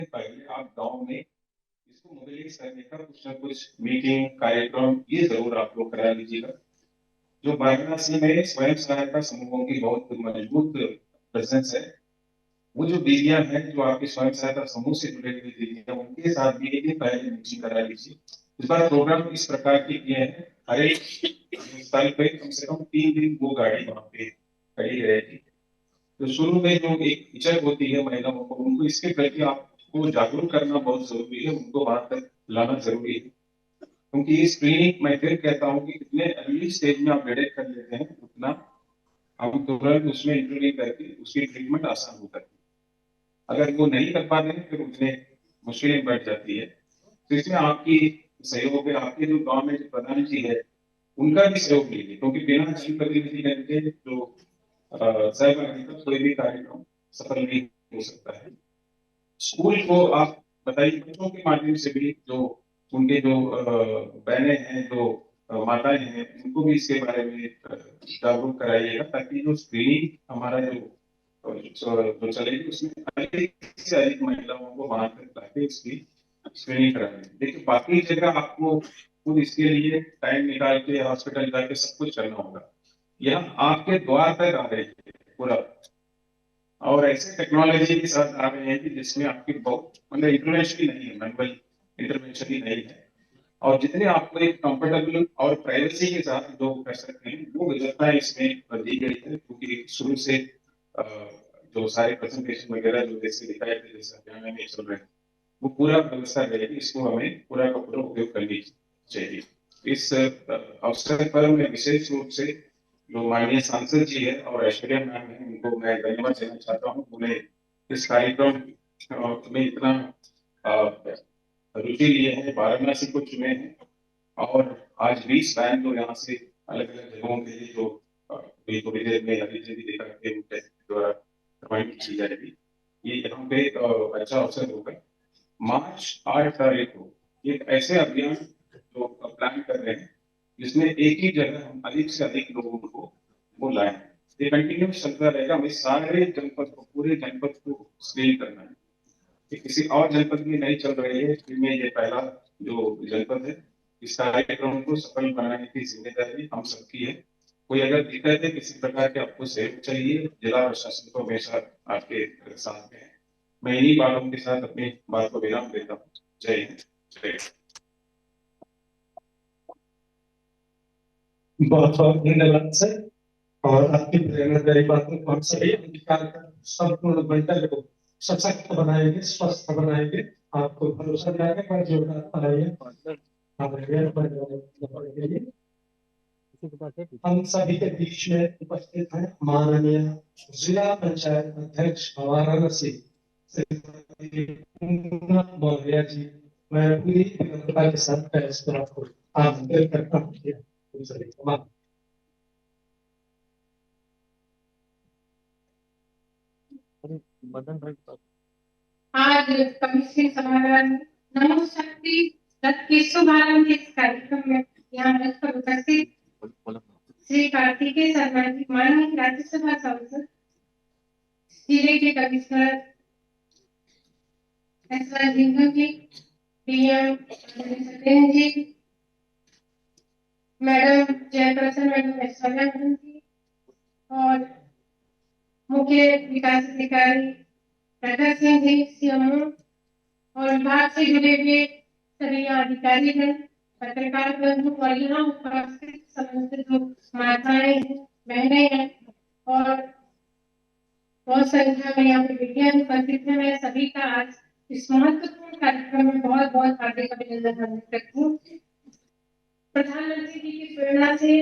पहले आप गांव में इसको मोबिलाइज करने का कुछ ना कुछ मीटिंग कार्यक्रम ये जरूर आप लोग करा लीजिएगा। जो वाराणसी में स्वयं सहायता समूहों की बहुत मजबूत प्रेजेंस है, वो जो दीदियां हैं जो आपके स्वयं सहायता समूह से जुड़े हुए दीदियां, उनके साथ भी एक दिन पहले मीटिंग करा लीजिए। इस बार प्रोग्राम इस प्रकार के किए हैं, हर एक साल पे कम से कम 3 दिन वो गाड़ी वहाँ पे खड़ी रहेगी। तो शुरू में जो एक हिचक होती है महिलाओं को, उनको इसके प्रति आपको जागरूक करना बहुत जरूरी है, उनको वहां तक लाना जरूरी है। क्योंकि ये स्क्रीनिंग मैं फिर कहता हूँ कि जितने अर्ली स्टेज में आप डिटेक्ट कर लेते हैं, उतना हम तुरंत उसमें इंटरव्यू करके उसकी ट्रीटमेंट आसान होता है। अगर वो नहीं कर पाते हैं फिर उतने मुश्किलें बढ़ जाती है। तो इसमें आपकी सहयोग है, आपके जो गांव में जो प्रधान जी है उनका भी सहयोग लीजिए, क्योंकि बिना जनप्रतिनिधि के जो सहभागी का कोई भी कार्यक्रम सफल नहीं हो सकता है। स्कूल को आप बताइए, बच्चों के माध्यम से भी जो उनके जो बहनें हैं, जो माताएं हैं, उनको भी इसके बारे में जागरूक कराइएगा, ताकि जो स्क्रीनिंग हमारा जो चलेगी उसमें अधिक से अधिक महिलाओं को वहां तक लाके इसकी स्क्रीनिंग करानी। देखिए बाकी जगह आपको खुद इसके लिए टाइम निकाल के हॉस्पिटल जाके सब कुछ करना होगा, यहाँ आपके द्वार तक आ रही है पूरा। और ऐसे टेक्नोलॉजी के साथ आ रहे हैं कि जिसमें आपकी बहुत मतलब इंटरवेंशन ही नहीं है, मैनुअल इंटरवेंशन ही नहीं है। और जितने आपको एक कंफर्टेबल और प्राइवेसी के साथ जो कर सकते हैं वो व्यवस्था इसमें दी गई है, क्योंकि शुरू से अ, जो सारे प्रेजेंटेशन वगैरह जो जैसे दिखाए थे, जैसे अभियान में चल रहे हैं, वो पूरा व्यवस्था रहेगी। इसको हमें पूरा का पूरा उपयोग करनी चाहिए। इस अवसर पर मैं विशेष रूप से जो माननीय सांसद जी है और ऐश्वर्या मैम है, उनको मैं धन्यवाद देना चाहता हूँ। उन्हें इस कार्यक्रम में इतना रुचि लिए हैं, वाराणसी को चुने हैं। और आज 20 वैन जो यहाँ से अलग अलग जगहों के लिए जो अभी थोड़ी देर में अभी भी देखा के द्वारा प्रवाहित की जाएगी, ये यहाँ पे एक अच्छा अवसर होगा। मार्च 8 तारीख को एक ऐसे अभियान जो प्लान कर रहे हैं, जिसमें एक ही जगह हम अधिक से अधिक लोगों को वो लाए। ये कंटिन्यूस चलता रहेगा, हमें सारे जनपद को, पूरे जनपद को स्क्रीन करना है। ये किसी और जनपद में नहीं चल रही है, इसमें ये पहला जो जनपद है। इस कार्यक्रम को सफल बनाने की जिम्मेदारी हम सबकी है। कोई अगर दिक्कत है, किसी प्रकार के आपको सहयोग चाहिए, जिला प्रशासन को हमेशा आपके साथ में है। मैं इन्हीं बातों के साथ अपनी बात को विराम देता हूँ। जय हिंद, जय हिंद। बहुत बहुत धन्यवाद सर। और आपकी प्रेरणादायी बातों को हम सभी अंगीकार कर संपूर्ण मंडल को सशक्त बनाएंगे, स्वस्थ बनाएंगे। आपको भरोसा दिलाने पर जोरदार बनाइए हमारे लिए। हम सभी के बीच में उपस्थित हैं माननीय जिला पंचायत अध्यक्ष वाराणसी श्रीमती पूनम मौर्य जी। मैं पूरी विनम्रता के साथ पेश आपको आमंत्रित करता हूँ। आज कमिश्नरी समारोह नमो शक्ति रथ के शुभारंभ के इस कार्यक्रम में यहाँ रथ पर उपस्थित श्री कार्तिकेय शर्मा जी, माननीय राज्यसभा सांसद, जिले के commissioner ji, DM Satyendra ji, madam chairperson madam Aishwarya madam ji, और मुख्य विकास अधिकारी प्रकाश सिंह जी, सीएमओ, और विभाग से जुड़े हुए सभी अधिकारीगण, पत्रकार बंधु और यहाँ उपस्थित समस्त जो माताएं हैं, बहनें हैं, और बहुत संख्या में यहाँ पे बेटियां उपस्थित हैं। मैं सभी का आज इस महत्वपूर्ण कार्यक्रम में बहुत बहुत हार्दिक अभिनंदन करती हूँ। प्रधानमंत्री जी की प्रेरणा से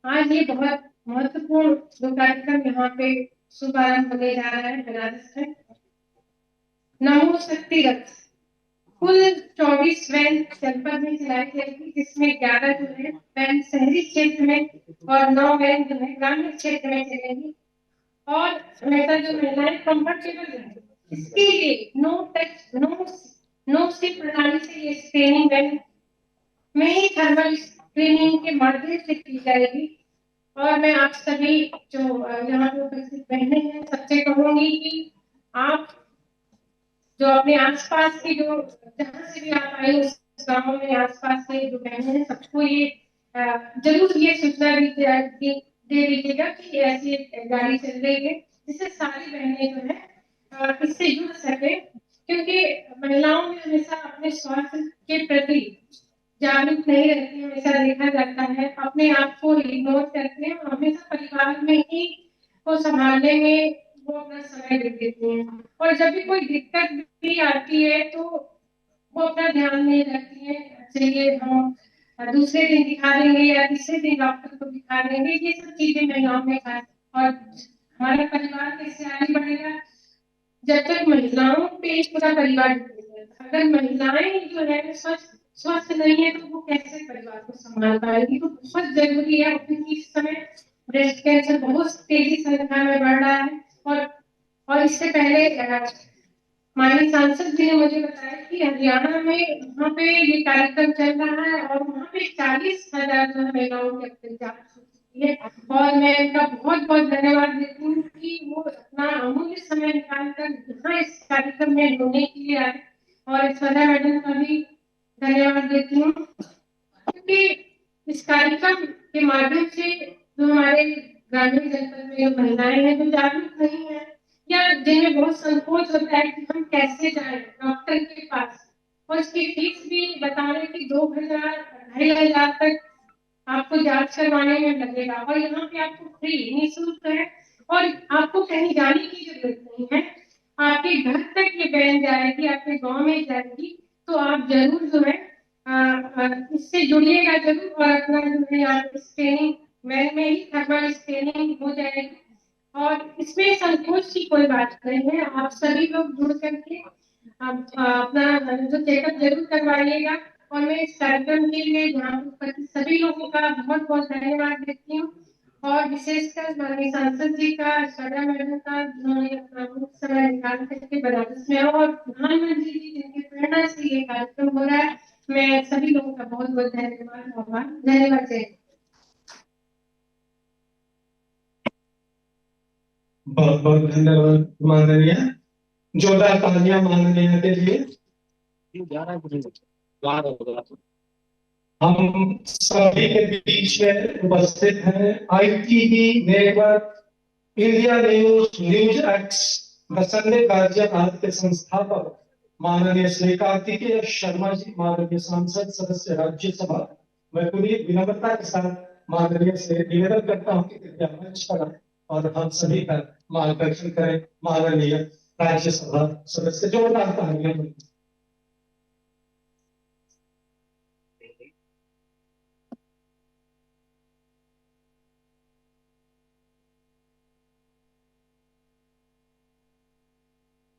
आज ये बहुत महत्वपूर्ण जो कार्यक्रम यहाँ पे शुभारंभ होने जा रहा है बनारस में। नमो शक्ति रथ कुल 24 वैन जनपद में चलाई जाएगी, जिसमें 11 जो है वैन शहरी क्षेत्र में और 9 वैन जो है ग्रामीण क्षेत्र में चलेगी। और हमेशा जो महिलाएं कंफर्टेबल रहे, इसके लिए नो टच नो सिप प्रणाली से ये स्क्रीनिंग वैन में ही थर्मल स्क्रीनिंग के माध्यम से की जाएगी। और मैं आप सभी जो यहाँ पे उपस्थित बहनें हैं सबसे कहूंगी कि आप जो अपने आसपास के जो जहाँ से भी आप आए उस गांव में आसपास के जो बहनें हैं सबको ये जरूर ये सूचना दे दीजिएगा कि ऐसी एक गाड़ी चल रही है जिससे सारी बहनें जो है इससे जुड़ सके, क्योंकि महिलाओं में हमेशा अपने स्वास्थ्य के प्रति जागरूक नहीं रहती है, हमेशा देखा जाता है अपने आप को इग्नोर करते हैं और हमेशा परिवार में ही को संभालने में वो अपना समय दे देती हैं, और जब भी कोई दिक्कत भी आती है तो वो अपना ध्यान नहीं रखती है, चलिए हम दूसरे दिन दिखा देंगे या तीसरे दिन डॉक्टर को दिखा देंगे, ये सब चीजें महिलाओं में खास। और हमारा परिवार कैसे आगे बढ़ेगा जब तक महिलाओं पे पूरा परिवार डिपेंड है। अगर महिलाएं जो है स्वस्थ नहीं है तो वो कैसे परिवार को संभाल पाएगी, तो बहुत जरूरी है, क्योंकि इस समय ब्रेस्ट कैंसर बहुत तेजी संख्या में बढ़ रहा है। और इससे पहले माननीय सांसद जी ने मुझे बताया कि हरियाणा में वहाँ पे ये कार्यक्रम चल रहा है और वहाँ पे 40,000 जो महिलाओं की अब तक जांच हो चुकी है, और मैं इनका बहुत बहुत धन्यवाद देती हूँ कि वो अपना अमूल्य समय निकालकर यहाँ इस कार्यक्रम में होने के लिए आए, और स्वरा मैडम का भी धन्यवाद देती हूँ, क्योंकि इस कार्यक्रम के माध्यम से जो हमारे ग्रामीण जनपद में जो महिलाएं हैं जो जागरूक नहीं है या जिन्हें बहुत संकोच होता है कि हम कैसे जाएं डॉक्टर के पास, और इसकी फीस भी बता रहे कि 2,000 2,500 तक आपको जांच करवाने में लगेगा, और यहाँ पे आपको फ्री निःशुल्क है और आपको कहीं जाने की जरूरत नहीं है, आपके घर तक ये वैन जाएगी, आपके गांव में जाएगी, तो आप जरूर जो है इससे जुड़िएगा जरूर, और अपना जो है आप स्क्रीनिंग वैन में ही थर्मल स्क्रीनिंग हो जाएगी, और इसमें संकोच की कोई बात नहीं है, आप सभी लोग जुड़ करके आप अपना जो चेकअप जरूर करवाइएगा। और मैं इस कार्यक्रम के लिए यहाँ पर सभी लोगों का बहुत बहुत धन्यवाद देती हूँ, और विशेषकर माननीय सांसद जी का, स्वरा मैडम का, जिन्होंने अपना बहुत समय निकाल करके बनारस में, और प्रधानमंत्री जी जिनकी प्रेरणा से ये कार्यक्रम हो रहा है, मैं सभी लोगों का बहुत बहुत धन्यवाद जय। बहुत बहुत धन्यवाद माननीय, जोरदार तालियां माननीय के लिए। हम सभी के बीच में उपस्थित हैं ITV network India news x the Sunday कार्यकाल के संस्थापक माननीय श्री कार्तिकेय शर्मा जी, माननीय सांसद सदस्य राज्यसभा। मैं पूरी विनम्रता के साथ माननीय से निवेदन करता हूँ कि कृपया मंच पर और हम सभी का मार्गदर्शन करें। माननीय राज्यसभा सदस्य, जोरदार तालियां।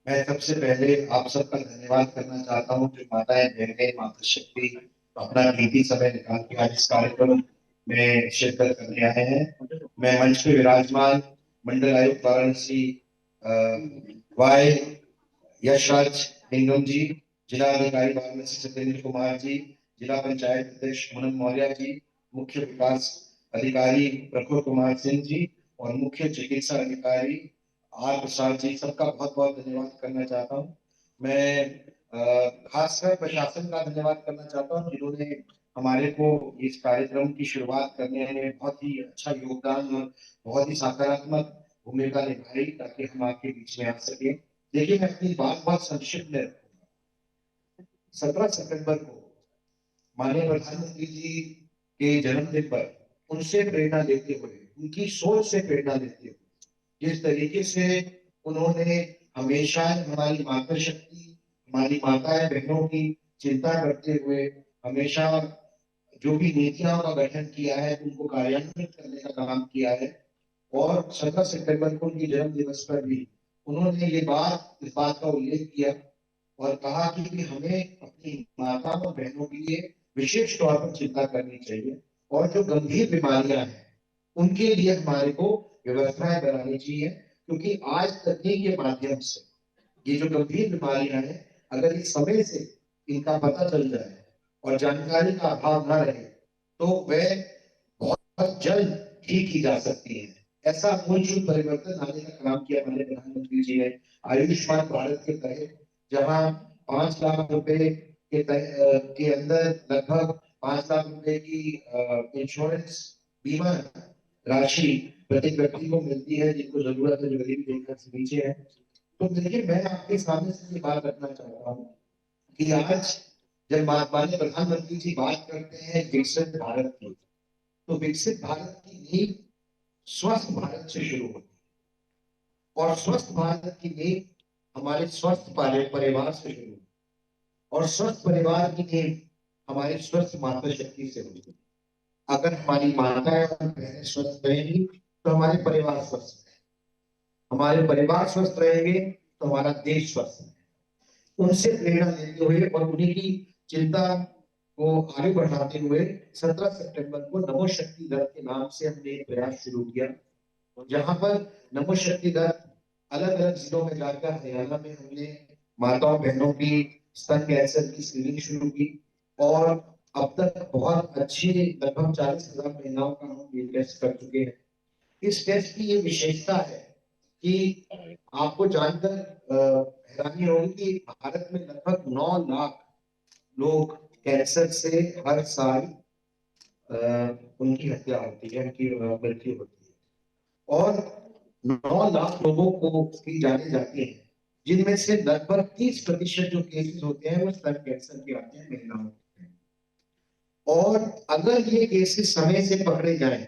मैं सबसे पहले आप सबका धन्यवाद करना चाहता हूँ जो माताएं बहनें मातृशक्ति अपना कीमती समय निकाल के आज इस कार्यक्रम में शिरकत करने आए हैं। मैं मंच पे विराजमान मंडल आयुक्त वाराणसी वाई यशराज हिंगम जी, जिला अधिकारी वाराणसी सत्येंद्र कुमार जी, जिला पंचायत अध्यक्ष पूनम मौर्य जी, मुख्य विकास अधिकारी प्रफुल्ल कुमार सिंह जी और मुख्य चिकित्सा अधिकारी आर प्रसाद जी, सबका बहुत बहुत धन्यवाद करना चाहता हूँ। मैं खासकर प्रशासन का धन्यवाद करना चाहता हूँ जिन्होंने हमारे को इस कार्यक्रम की शुरुआत करने में बहुत ही अच्छा योगदान और बहुत ही सकारात्मक भूमिका निभाई ताकि हम आपके बीच में आ सके। देखिए, मैं अपनी बात बहुत संक्षिप्त में रखूंगा। 17 सितंबर को माननीय प्रधानमंत्री जी के जन्मदिन पर उनसे प्रेरणा लेते हुए, उनकी सोच से प्रेरणा लेते हुए, जिस तरीके से उन्होंने हमेशा हमारी मातृशक्ति, हमारी माताएं बहनों की चिंता करते हुए हमेशा जो भी नीतियों का गठन किया है उनको कार्यान्वित करने का काम किया है, और 17 सितंबर को उनके जन्म दिवस पर भी उन्होंने इस बात का उल्लेख किया और कहा कि हमें अपनी माताओं और बहनों के लिए विशेष तौर पर चिंता करनी चाहिए, और जो गंभीर बीमारियां हैं उनके लिए हमारे को व्यवस्थाएं बनानी चाहिए, क्योंकि आज तकनीक के माध्यम से ये जो गंभीर बीमारियां हैं अगर इस समय से इनका पता चल जाए और जानकारी का अभाव न रहे तो वह बहुत जल्द ठीक की जा सकती है। ऐसा मूलभूत परिवर्तन लाने का काम किया हमारे प्रधानमंत्री जी ने आयुष्मान भारत के तहत। जहां 5 लाख रुपए के अंदर लगभग 5 लाख रुपए की इंश्योरेंस बीमा राशि प्रत्येक व्यक्ति को मिलती है जिनको जरूरत है, जो गरीबी रेखा से नीचे है। तो देखिए, मैं आपके सामने से ये बात रखना चाहता हूँ कि आज जब माननीय प्रधानमंत्री जी बात करते हैं विकसित भारत की, तो विकसित भारत की नींव स्वस्थ भारत से शुरू होती है और स्वस्थ भारत की नींव हमारे स्वस्थ परिवार से शुरू होती है और स्वस्थ परिवार की नींव हमारी स्वस्थ माता शक्ति से होती है। अगर हमारी माताएं और बहनें स्वस्थ रहेंगी तो हमारे परिवार स्वस्थ रहेंगे, हमारे परिवार स्वस्थ रहेंगे तो हमारा देश स्वस्थ रहेगा। उनसे प्रेरणा लेते हुए और उन्हीं की चिंता को आगे बढ़ाते हुए 17 सितंबर को नमो शक्ति दत्त के नाम से हमने एक प्रयास शुरू किया, जहां पर नमो शक्ति दत्त अलग अलग जिलों में जाकर हरियाणा में हमने माताओं बहनों की स्तन कैंसर की स्क्रीनिंग शुरू की और अब तक बहुत अच्छी लगभग 40,000 महिलाओं का हम ये टेस्ट कर चुके हैं। इस टेस्ट की ये विशेषता है कि आपको जानकर हैरानी होगी कि भारत में लगभग 9 लाख लोग कैंसर से हर साल उनकी हत्या होती है, उनकी मृत्यु होती है और 9 लाख लोगों को की जाने जाती है, जिनमें से लगभग 30% जो केसेस होते हैं वो स्तन कैंसर के आते हैं महिलाओं में। और अगर ये केसेस समय से पकड़े जाएं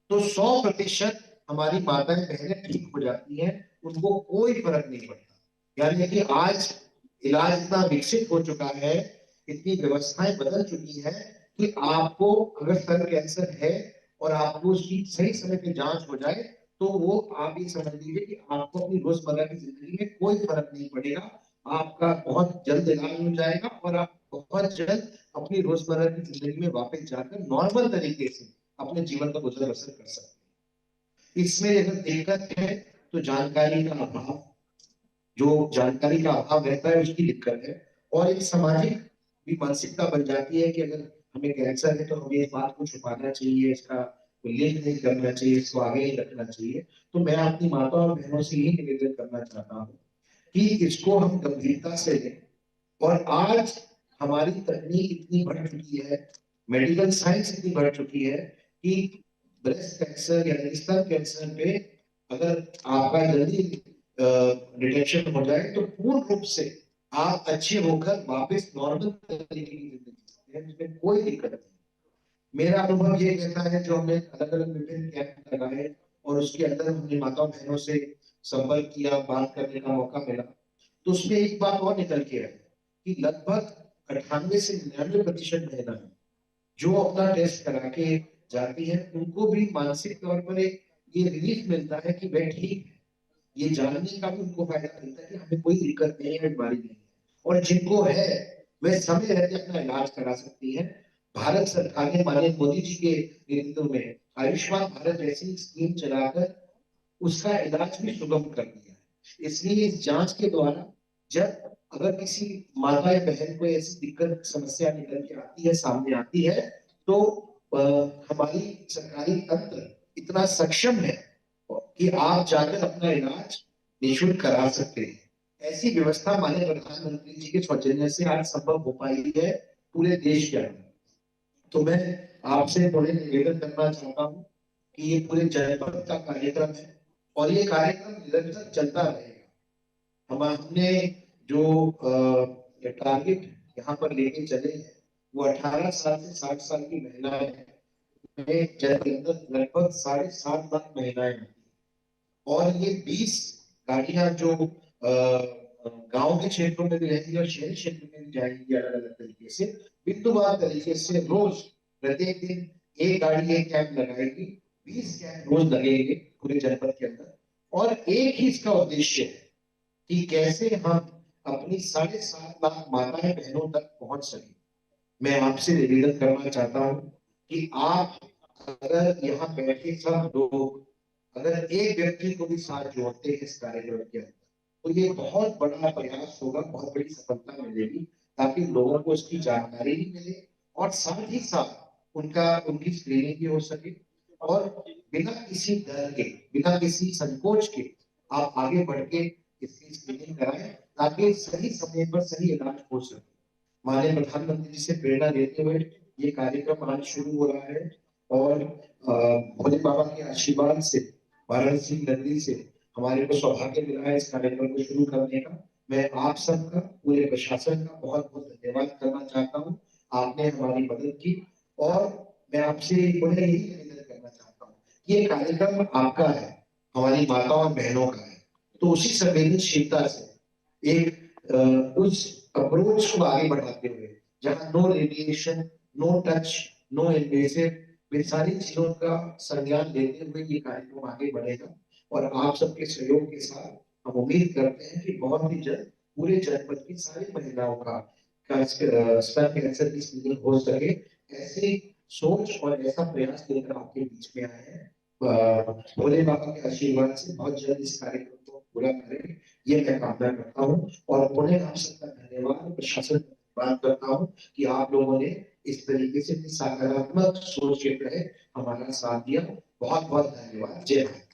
तो 100% हमारी माताएं बहनें ठीक हो जाती हैं, उनको कोई फर्क नहीं पड़ता। यानी कि आज इलाज इतना विकसित हो चुका है, इतनी व्यवस्थाएं बदल चुकी है कि आपको अगर स्तन कैंसर है और आपको उसकी सही समय पे जांच हो जाए तो वो आप ये समझ लीजिए कि आपको अपनी रोजमर्रा की जिंदगी में कोई फर्क नहीं पड़ेगा, आपका बहुत जल्द इलाज हो जाएगा और आप बहुत जल्द अपनी रोजमर्रा की जिंदगी में वापस जाकर नॉर्मल तरीके से अपने जीवन का गुजर बसर कर सकते हैं। इसमें अगर दिक्कत है तो जानकारी का अभाव, जो जानकारी का अभाव रहता है उसकी दिक्कत है और एक सामाजिक भी मानसिकता बन जाती है कि अगर हमें कैंसर है तो हमें इस बात को छुपाना चाहिए, इसका उल्लेख नहीं करना चाहिए, इसको आगे नहीं रखना चाहिए। तो मैं अपनी माता और बहनों से यही निवेदन करना चाहता हूँ कि इसको हम गंभीरता से लें। और आज हमारी तकनीक इतनी बढ़ चुकी है, मेडिकल साइंस इतनी बढ़ चुकी है कि ब्रेस्ट कैंसर या स्तन कैंसर पे अगर आपका जल्दी डिटेक्शन हो जाए तो पूर्ण रूप से आप अच्छे होकर वापस नॉर्मल तरीके की जिंदगी जीते हैं, इसमें कोई दिक्कत नहीं। मेरा अनुभव ये कहता है, जो हमने अलग अलग विभिन्न कैंप लगाए और उसके अंदर हमने माता बहनों से संपर्क किया, बात करने का मौका मिला, तो उसमें एक बात और निकल के आई कि लगभग 98 से 99% महिलाएं जो अपना टेस्ट करा के जाती है उनको भी मानसिक तौर पर एक ये रिलीफ मिलता है कि वह ठीक है। ये जानने का भी उनको फायदा मिलता है कि हमें कोई दिक्कत नहीं है, बीमारी नहीं है और जिनको है वे समय रहते अपना इलाज करा सकती है। भारत सरकार ने माननीय मोदी जी के नेतृत्व में आयुष्मान भारत जैसी स्कीम चलाकर उसका इलाज भी सुगम कर दिया है। इसलिए इस जांच के द्वारा जब अगर किसी माता या बहन को ऐसी दिक्कत समस्या निकल के आती है, सामने आती है, तो हमारी सरकारी तंत्र इतना सक्षम है कि आप जाकर अपना इलाज निःशुल्क करा सकते हैं। ऐसी व्यवस्था माननीय प्रधानमंत्री जी के सौजन्य से आज संभव हो पाई है पूरे देश के अंदर। तो मैं आपसे थोड़े निवेदन करना चाहता हूँ कि ये पूरे जनपद का कार्यक्रम है और ये कार्यक्रम निरंतर चलता रहेगा। हमने जो टारगेट यहाँ पर लेके चले हैं वो 18 साल से 60 साल की महिलाएं हैं, के अंदर लगभग 7.5 लाख महिलाएं हैं और ये 20 गाड़ियां जो गांव के क्षेत्रों में भी रहेंगी और शहरी क्षेत्र में भी जाएंगी अलग अलग तरीके से, बिंदुवार तरीके से रोज प्रत्येक दिन एक गाड़ी एक कैंप लगाएगी, 20 कैंप रोज लगेंगे पूरे जनपद के अंदर और एक ही इसका उद्देश्य है कि कैसे हम अपनी 7.5 लाख माताएं बहनों तक पहुंच सके। मैं आपसे निवेदन करना चाहता हूं कि आप अगर यहाँ बैठे सब लोग अगर एक व्यक्ति को भी साथ जोड़ते हैं इस कार्यक्रम के अंदर तो ये बहुत बड़ा प्रयास होगा, बहुत बड़ी सफलता मिलेगी, ताकि लोगों को इसकी जानकारी भी मिले और साथ ही साथ उनकी स्क्रीनिंग भी हो सके और बिना किसी डर के, बिना किसी संकोच के आप आगे बढ़ के इसकी स्क्रीनिंग कराएं ताकि सही समय पर सही इलाज हो सके। माननीय प्रधानमंत्री जी से प्रेरणा लेते हुए ये कार्यक्रम आज शुरू हो रहा है और भोले बाबा के आशीर्वाद से वाराणसी नगरी से हमारे को सौभाग्य मिला है इस कार्यक्रम को शुरू करने का। मैं आप सबका पूरे प्रशासन का बहुत बहुत धन्यवाद करना चाहता हूँ। आपने हमारी मदद की और मैं आपसे पुनः यही निवेदन करना चाहता हूँ कि ये कार्यक्रम आपका है, हमारी माताओं और बहनों का है, तो उसी संवेदनशीलता से एक उस अप्रोच को आगे बढ़ाते हुए जहां no radiation, no touch, no invasive, इन सारी चीजों का संज्ञान लेते हुए ये कार्यक्रम आगे बढ़ेगा और आप सबके सहयोग के साथ हम उम्मीद करते हैं कि बहुत ही जल्द पूरे जनपद की सारी महिलाओं का स्तन कैंसर की स्क्रीनिंग हो सके। ऐसी सोच और ऐसा प्रयास लेकर आपके बीच में आए हैं। भोले बाबा के आशीर्वाद से बहुत जल्द इस कार्यक्रम को पूरा करें, ये मैं कामना करता हूँ और पुनः आप सबका धन्यवाद, प्रशासन का धन्यवाद करता हूँ कि आप लोगों ने इस तरीके से सकारात्मक सोच के तहत हमारा साथ दिया। बहुत बहुत धन्यवाद। जय हिंद।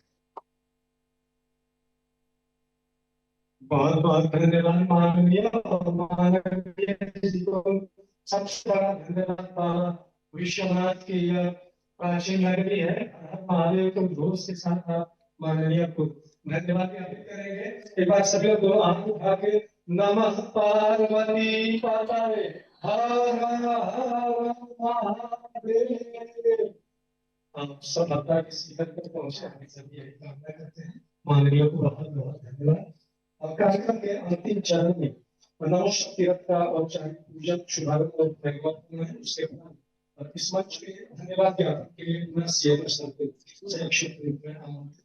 बहुत बहुत धन्यवाद माननीय और माननीय जी को सबसे बड़ा धन्यवाद। विश्वनाथ की यह प्राचीन नगरी है, महादेव को जोश के साथ आप माननीय को धन्यवाद ज्ञापित करेंगे। एक बार सभी लोग दोनों हाथ उठा के नमः पार्वती पाताले हर हर महादेव। आप सब माता के शिखर पर पहुंचे, हम सभी यही कामना करते हैं। माननीय को बहुत बहुत धन्यवाद। और कार्यक्रम के अंतिम चरण में नव शक्ति रथ का औपचारिक पूजन शुभारंभ और परिवर्तन है। उसके बाद इस मंच के धन्यवाद ज्ञापन के लिए पुनः सीएम सर को संक्षिप्त रूप में आमंत्रित।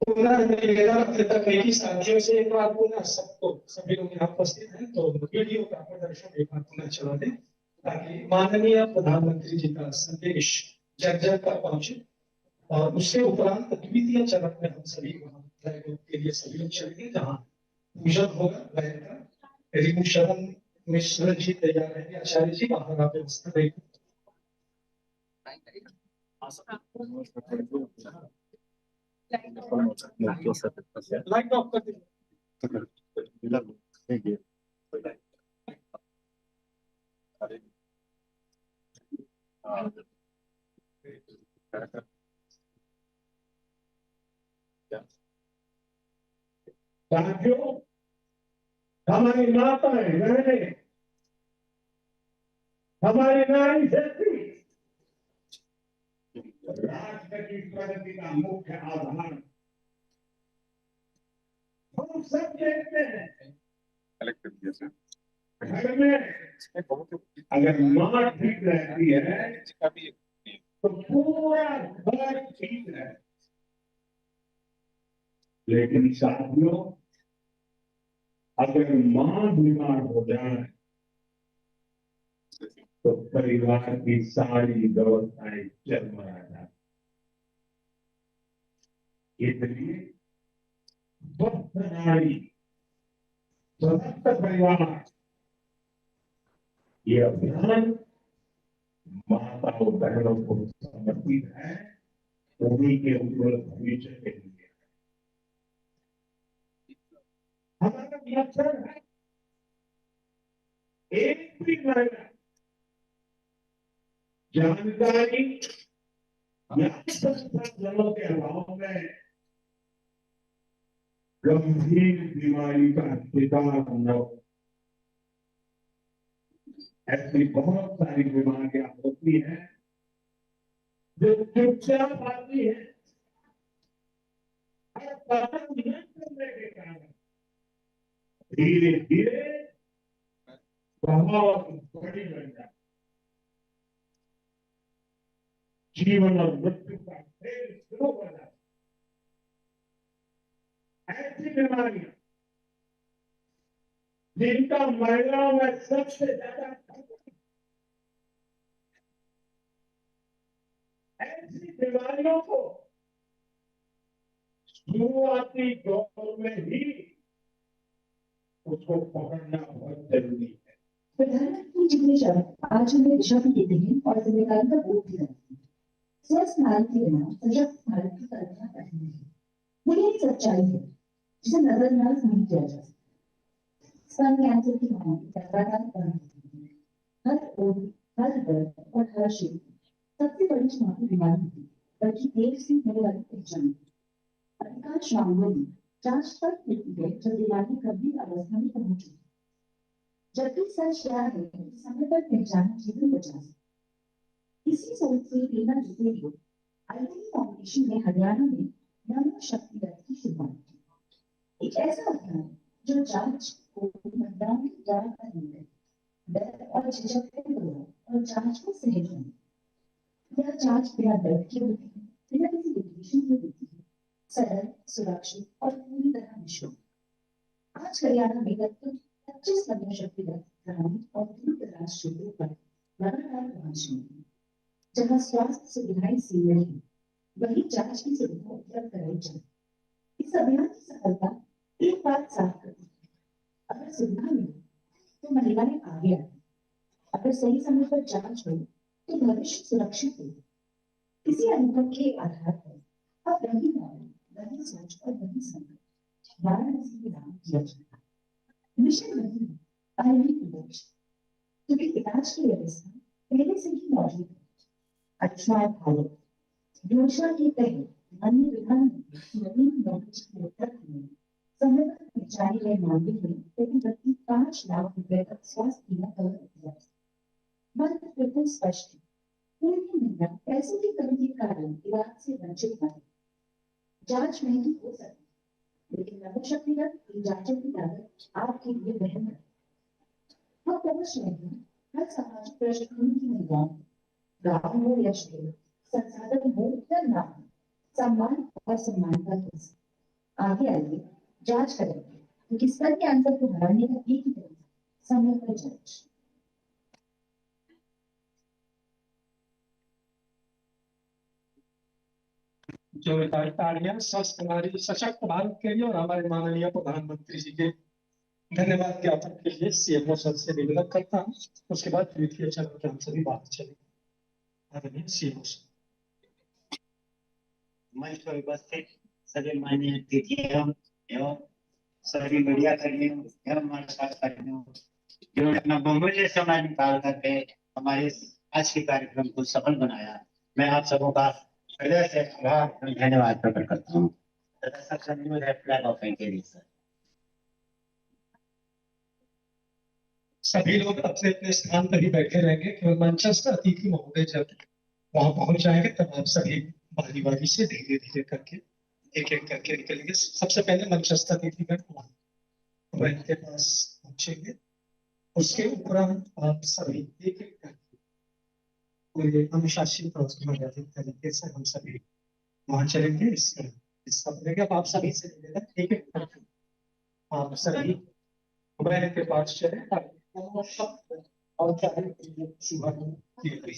पुनः निवेदन तकनीकी साथियों से एक बार पुनः सबको, सभी लोग यहाँ उपस्थित हैं तो वीडियो का प्रदर्शन एक बार पुनः चला दें ताकि माननीय प्रधानमंत्री जी का संदेश जग जग तक पहुंचे। और उसके उपरांत द्वितीय चरण में हम सभी के लिए सभी लोग चलेंगे जहाँ पूजन होगा। रिपु शरण मिश्र जी तैयार रहेंगे, आचार्य जी बाहर आप व्यवस्था रहेगी। लाइट ऑफ कर दीजिए। साथियों, हमारी माताएं बहनें, हमारी नारी शक्ति राष्ट्र की प्रगति का मुख्य आधार। हम सब देखते हैं घर में अगर माँ ठीक रहती है तो पूरा घर ठीक है, लेकिन साथियों अगर माँ बीमार हो जाए तो परिवार की सारी व्यवस्थाएं चरमरा जाती। इसलिए स्वस्थ नारी, स्वस्थ परिवार, ये अभियान माताओं बहनों को समर्पित है, उन्हीं के उज्जवल भविष्य के लिए। हमारा लक्ष्य है एक भी महिला जानकारी या संसाधनों के अभाव में गंभीर बीमारी का शिकार न हो। ऐसी बहुत सारी बीमारियां होती हैं जो चुपचाप आती है और पता न चलने के कारण धीरे धीरे बहुत बड़ी बन जाती, जीवन और मृत्यु का खेल शुरू हो जाता। ऐसी बीमारियां जिनका महिलाओं में सबसे ज्यादा, ऐसी बीमारियों को शुरुआती दौर में ही उसको पकड़ना बहुत जरूरी है। प्रधानमंत्री जी ने आज हमें दिशा भी देते हैं और जिम्मेदारी का बोध भी रखते हैं। स्वस्थ भारत के बिना सशक्त भारत की कल्पना कठिन है। लेकिन एक सच्चाई है जिसे नजरअंदाज नहीं किया जा सकता। स्तन कैंसर की बीमारी लगातार बढ़ रही है। हर ओर, हर वर्ग और हर क्षेत्र सबसे बड़ी चुनौती बीमारी होती है, बल्कि देर से होने वाली पहचान। अधिकांश मामलों में जांच तब मिलती है जब बीमारी गंभीर अवस्था में पहुंच चुकी है। जबकि सच यह है कि समय पर पहचान जीवन बचा सकती है। इसी सोच से प्रेरणा लेते हुए आईटी फाउंडेशन ने हरियाणा में नमो शक्ति रथ की शुरुआत की। एक ऐसा अभियान जो जांच को मतदान के द्वारा करने में डर और झिझक के दौरान और जांच को सहज होने। यह जांच बिना डर के होती है, बिना किसी लिटिगेशन के होती है, सरल, सुरक्षित और पूरी तरह निःशुल्क। आज हरियाणा में लगभग 25 नमो शक्ति रथ ग्रामीण और दूर दराज क्षेत्रों पर लगातार पहुंच रहे हैं। जहां स्वास्थ्य सुविधाएं सीमित हैं, वही जांच की सुविधा उपलब्ध कराई जाए। इस अभियान की सफलता एक बात साफ करती है, अगर सुविधा मिले तो महिलाएं आगे आए। अगर सही समय पर जांच हो तो भविष्य सुरक्षित हो। इसी अनुभव के आधार पर अब वही मॉडल, वही सोच और वही संकल्प वाराणसी के नाम किया जाता है। मिशन नहीं, पहली खोज, क्योंकि इलाज की व्यवस्था पहले से ही मौजूद है। आयुष्मान भारत योजना के तहत अन्य विधान नवीन नॉलेज के नेतृत्व में समय पर पहुंचाए गए मामले में प्रति व्यक्ति 5 लाख रुपए तक स्वास्थ्य बीमा कवर किया जाए। बात बिल्कुल स्पष्ट है, कोई भी महिला पैसों की कमी के कारण इलाज से वंचित न रहे। जांच महंगी हो सकती है, लेकिन नमो शक्ति रथ की जांचों की लागत आपके लिए वहन है। हम पहुंच रहे हैं हर सामाजिक पृष्ठभूमि की महिलाओं, गांव हो या शहर, संसाधन हो या ना हो, सम्मान और समानता के साथ आगे आइए, जांच करेंगे, क्योंकि स्तन कैंसर को हराने का एक ही तरीका, समय पर जांच। जो तालियां स्वस्थ नारी सशक्त भारत के लिए और हमारे माननीय प्रधानमंत्री जी के धन्यवाद ज्ञापन के लिए सीएमओ सर से निवेदन करता हूँ। उसके बाद द्वितीय चरण के हम सभी बात चलेंगे। आदरणीय सीएमओ सर। मंच पर उपस्थित सभी माननीय अतिथियों एवं सभी मीडिया कर्मियों एवं हमारे साथ कर्मियों जो अपना बहुमूल्य समय निकाल करके हमारे आज के कार्यक्रम को सफल बनाया, मैं आप सबों का हृदय से आभार और धन्यवाद प्रकट करता हूँ। तथा सबसे अनुरोध है फ्लैग ऑफ इंडिया सर। सभी लोग अपने अपने स्थान पर ही बैठे रहेंगे, केवल मंचस्थ अतिथि महोदय जब वहां पहुंच जाएंगे तब आप सभी बारी बारी से धीरे धीरे करके एक एक करके निकलेंगे। सबसे पहले मंचस्थ अतिथिगण वहीं के पास पहुंचेंगे, उसके उपरांत आप सभी एक एक करके पूरे अनुशासित और मर्यादित तरीके से हम सभी वहां चलेंगे। इस सपने के आप सभी से निवेदन एक एक करके आप सभी वहीं के पास चले और चाहे शुभ की हुई।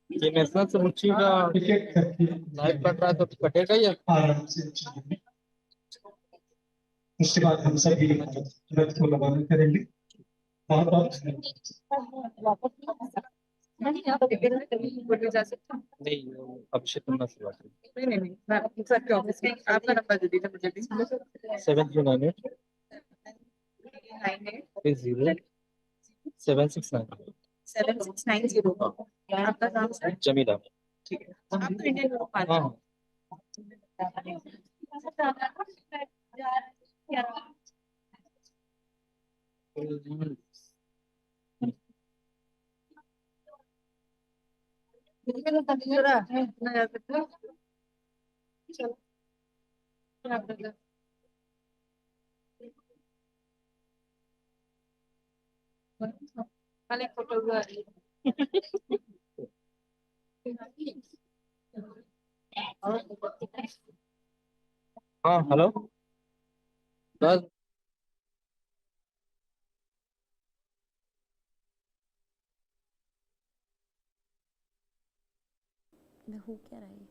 ये नेशनल समुच्ची का टिकट करके लाइव पढ़ रहा है तो कटेगा या आराम से चलेंगे। उसके बाद हम सभी रथ को रवाना करेंगे। बहुत बहुत नहीं आप टिकट जा सकते हैं। नहीं, अभिषेक करना शुरुआत नहीं मैं सर के ऑफिस में आपका नंबर दे दीजिए मुझे भी 7398 30 769 7690 आपका नाम सर? जमीला। ठीक है, आप तो इंडियन ग्रुप हाँ चलो वाले फोटो हाँ हेलो बस मैं हूँ क्या रही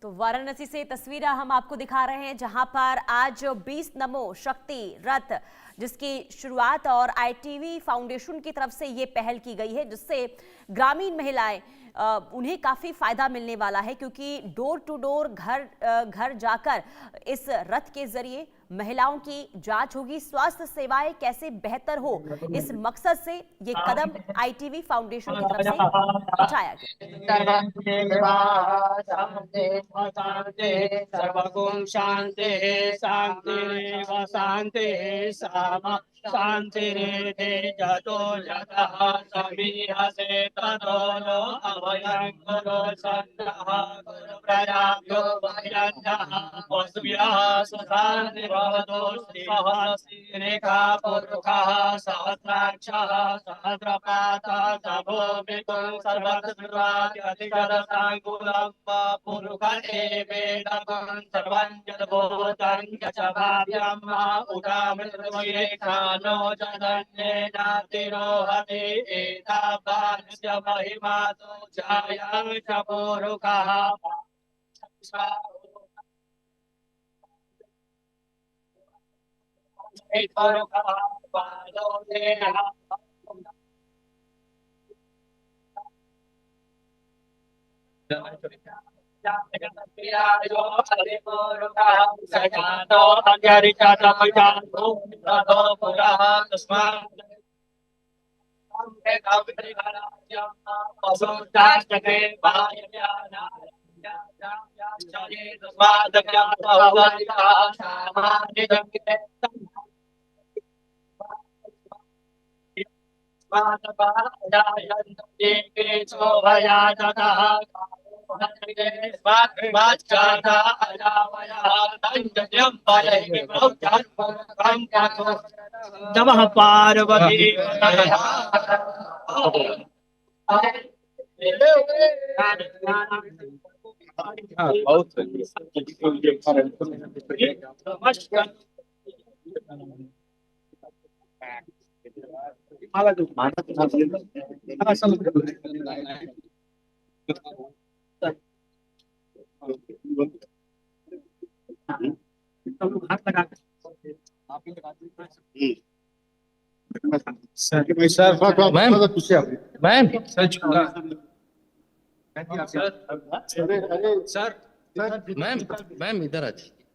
तो वाराणसी से तस्वीरें हम आपको दिखा रहे हैं जहां पर आज 20 नमो शक्ति रथ जिसकी शुरुआत और आईटीवी फाउंडेशन की तरफ से ये पहल की गई है, जिससे ग्रामीण महिलाएं उन्हें काफ़ी फायदा मिलने वाला है, क्योंकि डोर टू डोर घर जाकर इस रथ के जरिए महिलाओं की जांच होगी, स्वास्थ्य सेवाएं कैसे बेहतर हो, इस मकसद से ये कदम आईटीवी फाउंडेशन की तरफ से उठाया गया। शांतिरेधे जतो जगः समीहसे ततो नो अभयं गुरो सन्नः गुरु प्रजाभ्यो भयन्नः वसुभ्यः सुशान्तिर्भवतु सहस्रशिरेखा पुरुषः सहस्राक्षः सहस्रपातः तभोमितुं सर्वत्र पुरुषे वेदकं सर्वं यद्भूतं यच भाव्यं उदामृतमयेखा नो जगन्ने नातिरोहति एतावानस्य महिमा तु जायं च पुरुषः नमः पार्वती मैम इधर आ।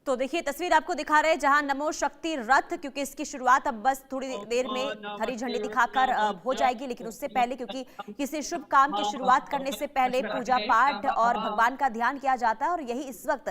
तो देखिए तस्वीर आपको दिखा रहे हैं जहां नमो शक्ति रथ, क्योंकि इसकी शुरुआत अब बस थोड़ी देर में हरी झंडी दिखाकर हो जाएगी, लेकिन उससे पहले क्योंकि किसी शुभ काम की शुरुआत करने से पहले पूजा पाठ और भगवान का ध्यान किया जाता है, और यही इस वक्त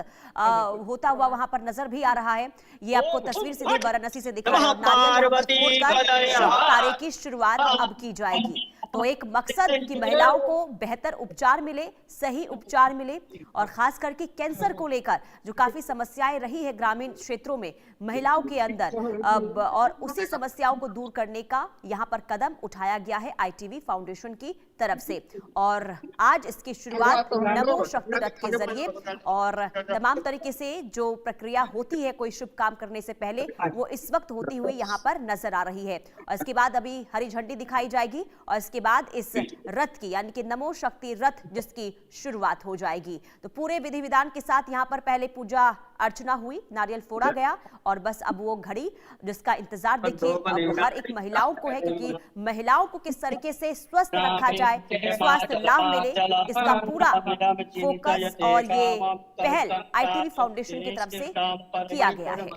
होता हुआ वहां पर नजर भी आ रहा है। ये आपको तस्वीर सीधे वाराणसी से दिखा रहा है। नारियल शुभ कार्य की शुरुआत अब की जाएगी। तो एक मकसद कि महिलाओं को बेहतर उपचार मिले, सही उपचार मिले, और खास करके कैंसर को लेकर जो काफी समस्याएं रही है ग्रामीण क्षेत्रों में महिलाओं के अंदर, और उसी समस्याओं को दूर करने का यहाँ पर कदम उठाया गया है आईटीवी फाउंडेशन की तरफ से। और आज इसकी शुरुआत नमो शक्ति रथ के जरिए और तमाम तरीके से जो प्रक्रिया होती है कोई शुभ काम करने से पहले, वो इस वक्त होती हुई यहाँ पर नजर आ रही है। और इसके बाद अभी हरी झंडी दिखाई जाएगी और इसके बाद इस रथ की यानी कि नमो शक्ति रथ जिसकी शुरुआत हो जाएगी। तो पूरे विधि विधान के साथ यहाँ पर पहले पूजा अर्चना हुई, नारियल फोड़ा गया, और बस अब वो घड़ी जिसका इंतजार देखिए हर एक महिलाओं को है, क्योंकि महिलाओं को किस तरीके से स्वस्थ रखा जाए, स्वास्थ्य लाभ मिले, इसका पूरा फोकस और ये पहल आईटीवी फाउंडेशन की तरफ से किया गया है।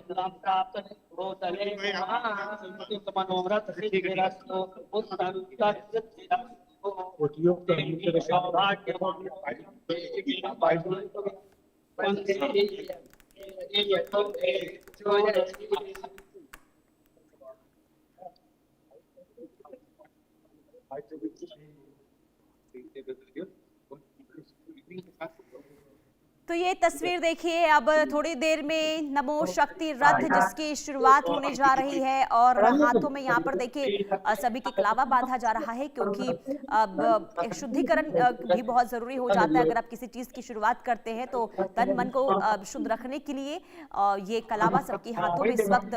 तो ये तस्वीर देखिए, अब थोड़ी देर में नमो शक्ति रथ जिसकी शुरुआत होने जा रही है, और हाथों में यहाँ पर देखिए सभी की कलावा बांधा जा रहा है, क्योंकि अब एक शुद्धिकरण भी बहुत जरूरी हो जाता है। अगर आप किसी चीज की शुरुआत करते हैं तो तन मन को शुद्ध रखने के लिए ये कलावा सबके हाथों में इस वक्त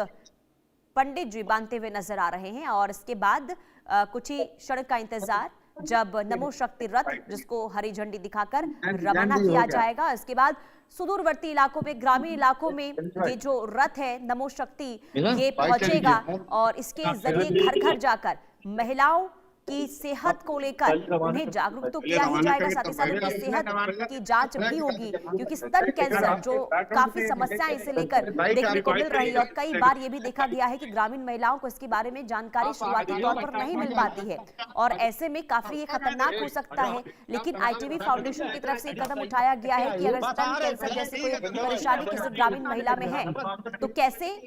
पंडित जी बांधते हुए नजर आ रहे हैं। और इसके बाद कुछ ही क्षण का इंतजार जब नमो शक्ति रथ जिसको हरी झंडी दिखाकर रवाना किया जाएगा। इसके बाद सुदूरवर्ती इलाकों में, ग्रामीण इलाकों में ये जो रथ है नमो शक्ति ये पहुंचेगा और इसके जरिए घर घर जाकर महिलाओं की सेहत को लेकर उन्हें जागरूक तो किया ही जाएगा, साथ ही साथ उनकी सेहत की जांच भी होगी, क्योंकि स्तन कैंसर जो काफी समस्याएं इसे लेकर देखने को मिल रही है और कई बार ये भी देखा गया है कि ग्रामीण महिलाओं को इसके बारे में जानकारी शुरुआती तौर पर नहीं मिल पाती है और ऐसे में काफी ये खतरनाक हो सकता है। लेकिन ITV फाउंडेशन की तरफ से कदम उठाया गया है कि अगर स्तन कैंसर जैसी कोई परेशानी किसी ग्रामीण महिला में है तो कैसे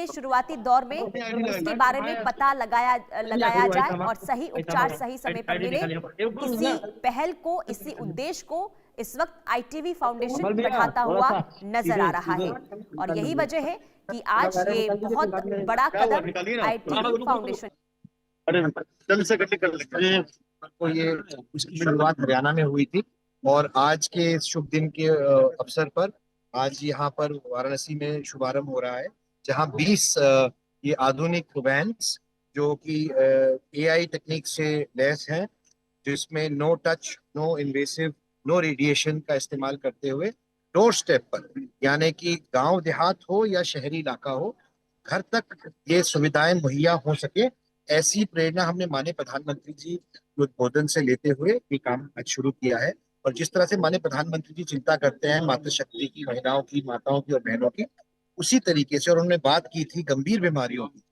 शुरुआती दौर में इसके बारे में पता लगाया जाए और सही उपचार सही समय पर मिले। इसी पहल को, इसी उद्देश्य को इस वक्त ITV फाउंडेशन बढ़ाता हुआ नजर आ रहा है और यही वजह है कि आज ये बहुत बड़ा कदम ITV फाउंडेशन को ये उसकी शुरुआत हरियाणा में हुई थी और आज के शुभ दिन के अवसर पर आज यहाँ पर वाराणसी में शुभारंभ हो रहा है, जहाँ 20 ये आधुनिक वैन्स जो कि AI टेक्निक से लैस हैं, जिसमें no touch, no invasive, no radiation का इस्तेमाल करते हुए डोर स्टेप पर, यानी कि गांव देहात हो या शहरी इलाका हो, घर तक ये सुविधाएं मुहैया हो सके, ऐसी प्रेरणा हमने माननीय प्रधानमंत्री जी के उद्बोधन से लेते हुए ये काम आज शुरू किया है। और जिस तरह से माननीय प्रधानमंत्री जी चिंता करते हैं मातृशक्ति की, महिलाओं की, माताओं की और बहनों की, उसी तरीके से, और उन्होंने बात की थी गंभीर बीमारियों की,